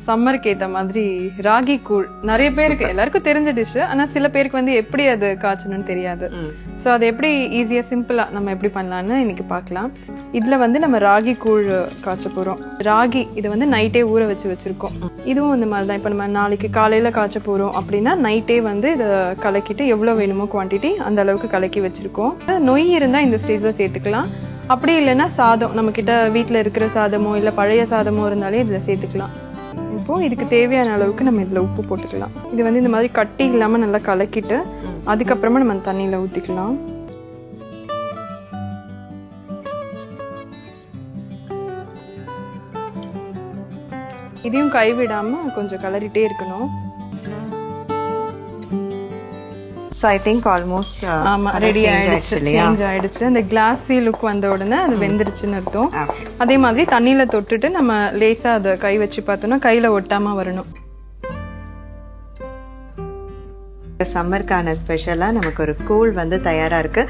சம்மருக்கு ஏத்த மாதிரி ராகி கூழ் நிறைய பேருக்கு எல்லாருக்கும் தெரிஞ்ச டிஷ். ஆனா சில பேருக்கு வந்து எப்படி அது காய்ச்சணும்னு தெரியாது. சோ அது எப்படி ஈஸியா சிம்பிளா நம்ம எப்படி பண்ணலாம்னு இன்னைக்கு பார்க்கலாம். இதுல வந்து நம்ம ராகி கூழ் காய்ச்ச போறோம். ராகி இதை வந்து நைட்டே ஊற வச்சிருக்கோம். இதுவும் இந்த மாதிரி தான். இப்ப நம்ம நாளைக்கு காலையில காய்ச்ச போறோம் அப்படின்னா நைட்டே வந்து இதை கலக்கிட்டு எவ்வளவு வேணுமோ குவான்டிட்டி அந்த அளவுக்கு கலக்கி வச்சிருக்கோம். நொய் இருந்தா இந்த ஸ்டேஜ்ல சேர்த்துக்கலாம். அப்படி இல்லைன்னா சாதம் நம்ம கிட்ட வீட்டுல இருக்கிற சாதமோ இல்ல பழைய சாதமோ இருந்தாலே இதுல சேர்த்துக்கலாம். இப்போ இதுக்கு தேவையான அளவுக்கு நம்ம இதுல உப்பு போட்டுக்கலாம். இது வந்து இந்த மாதிரி கட்டி இல்லாம நல்லா கலக்கிட்டு அதுக்கப்புறமா நம்ம தண்ணியில ஊத்திக்கலாம். இதையும் கைவிடாம கொஞ்சம் கலரிட்டே இருக்கணும். So I think almost ஆமா ரெடி ஆயிடுச்சு. சேஞ்ச் ஆயிடுச்சு. அந்த கிளாஸி லுக் வந்த உடனே அது வெந்திருச்சுன்னு அர்த்தம். அதே மாதிரி தண்ணியில தொட்டுட்டு நம்ம லேசா அதை கை வச்சு பார்த்தோம்னா கையில ஒட்டாம வரணும். சம்மருக்கான ஸ்பெஷலா நமக்கு ஒரு கூழ் வந்து தயாரா இருக்கு.